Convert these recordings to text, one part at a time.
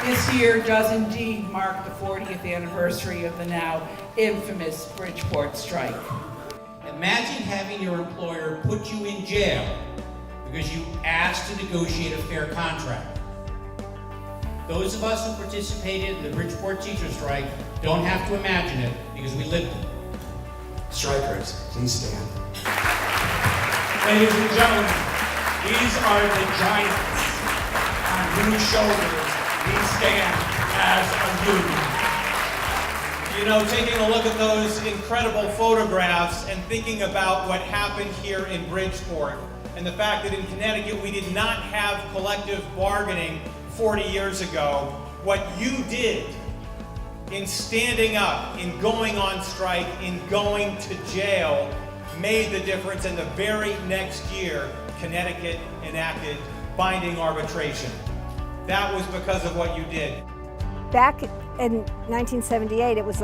This year does indeed mark the 40th anniversary of the now infamous Bridgeport strike. Imagine having your employer put you in jail because you asked to negotiate a fair contract. Those of us who participated in the Bridgeport teacher strike don't have to imagine it because we lived it. Strikers, please stand. Ladies and gentlemen, these are the giants on whose shoulders we stand as a union. You know, taking a look at those incredible photographs and thinking about what happened here in Bridgeport and the fact that in Connecticut we did not have collective bargaining 40 years ago, what you did in standing up, in going on strike, in going to jail, made the difference. And the very next year, Connecticut enacted binding arbitration. That was because of what you did. Back in 1978, it was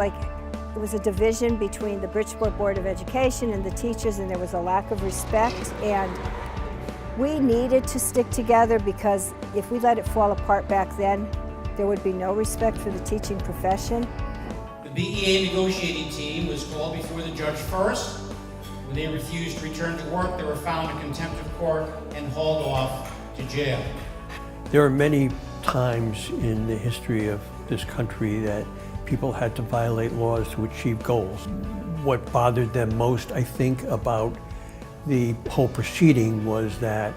a division between the Bridgeport Board of Education and the teachers, and there was a lack of respect. And we needed to stick together because if we let it fall apart back then, there would be no respect for the teaching profession. The BEA negotiating team was called before the judge first. When they refused to return to work, they were found in contempt of court and hauled off to jail. There are many times in the history of this country that people had to violate laws to achieve goals. What bothered them most, I think, about the whole proceeding was that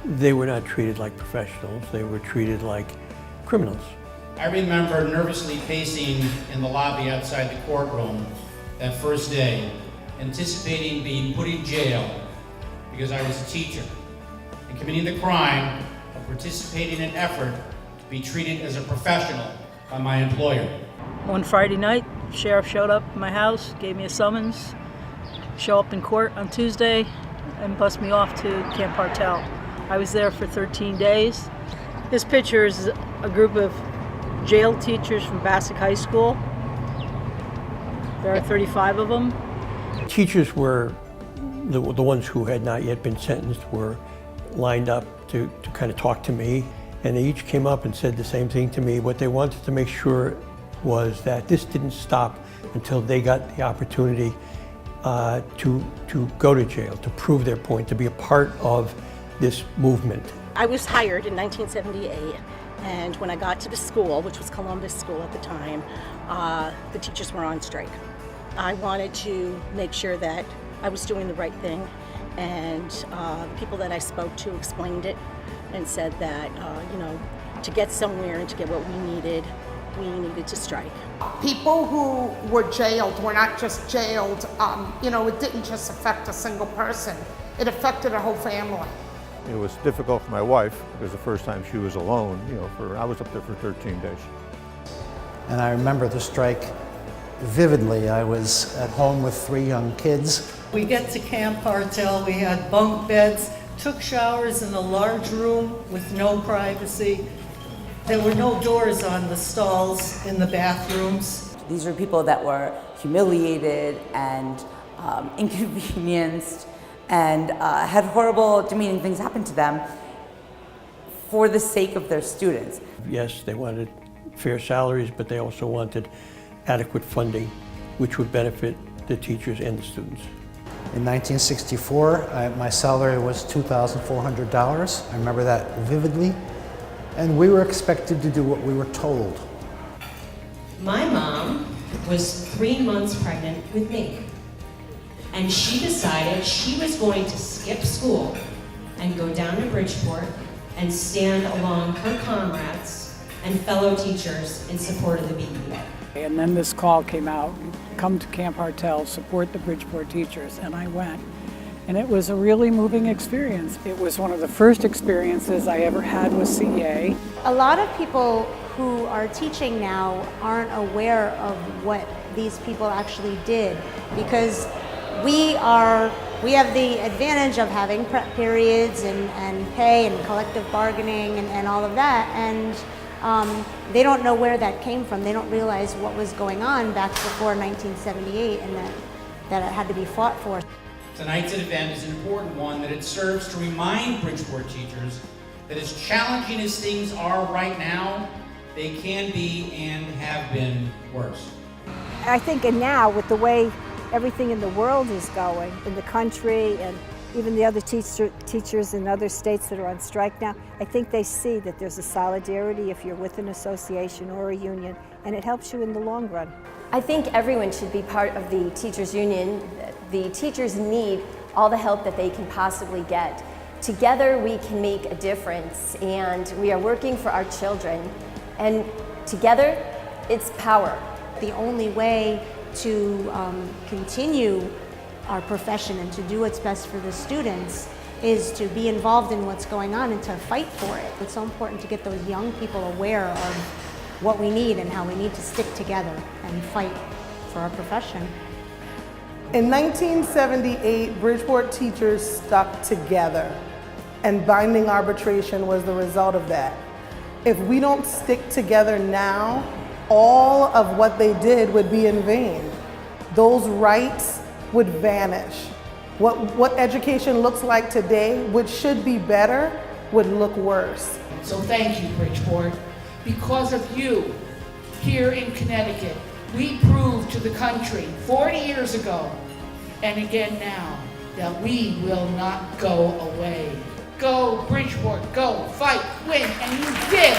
they were not treated like professionals, they were treated like criminals. I remember nervously pacing in the lobby outside the courtroom that first day, anticipating being put in jail because I was a teacher and committing the crime of participating in an effort to be treated as a professional by my employer. One Friday night, the sheriff showed up at my house, gave me a summons, show up in court on Tuesday, and bust me off to Camp Hartel. I was there for 13 days. This picture is a group of jail teachers from Bassick High School. There are 35 of them. Teachers were, the ones who had not yet been sentenced were lined up to kind of talk to me, and they each came up and said the same thing to me. What they wanted to make sure was that this didn't stop until they got the opportunity to go to jail, to prove their point, to be a part of this movement. I was hired in 1978, and when I got to the school, which was Columbus School at the time, the teachers were on strike. I wanted to make sure that I was doing the right thing, and the people that I spoke to explained it and said that, to get somewhere and to get what we needed to strike. People who were jailed were not just jailed, it didn't just affect a single person, it affected a whole family. It was difficult for my wife because the first time she was alone, I was up there for 13 days. And I remember the strike vividly. I was at home with 3 young kids. We get to Camp Hartel, we had bunk beds, took showers in a large room with no privacy. There were no doors on the stalls in the bathrooms. These were people that were humiliated and inconvenienced and had horrible, demeaning things happen to them for the sake of their students. Yes, they wanted fair salaries, but they also wanted adequate funding, which would benefit the teachers and the students. In 1964, my salary was $2,400. I remember that vividly. And we were expected to do what we were told. My mom was 3 months pregnant with me. And she decided she was going to skip school and go down to Bridgeport and stand along her comrades and fellow teachers in support of the BEA. And then this call came out, come to Camp Hartel, support the Bridgeport teachers, and I went. And it was a really moving experience. It was one of the first experiences I ever had with CEA. A lot of people who are teaching now aren't aware of what these people actually did, because we have the advantage of having prep periods and pay and collective bargaining and all of that, and they don't know where that came from. They don't realize what was going on back before 1978 and that it had to be fought for. Tonight's event is an important one, that it serves to remind Bridgeport teachers that as challenging as things are right now, they can be and have been worse. I think, and now with the way everything in the world is going, in the country, and even the other teachers in other states that are on strike now, I think they see that there's a solidarity if you're with an association or a union, and it helps you in the long run. I think everyone should be part of the teachers union. The teachers need all the help that they can possibly get. Together we can make a difference, and we are working for our children, and together it's power. The only way to continue our profession and to do what's best for the students is to be involved in what's going on and to fight for it. It's so important to get those young people aware of what we need and how we need to stick together and fight for our profession. In 1978, Bridgeport teachers stuck together, and binding arbitration was the result of that. If we don't stick together now, all of what they did would be in vain. Those rights would vanish. What education looks like today, which should be better, would look worse. So thank you, Bridgeport. Because of you, here in Connecticut, we proved to the country 40 years ago, and again now, that we will not go away. Go, Bridgeport, go, fight, win, and you did.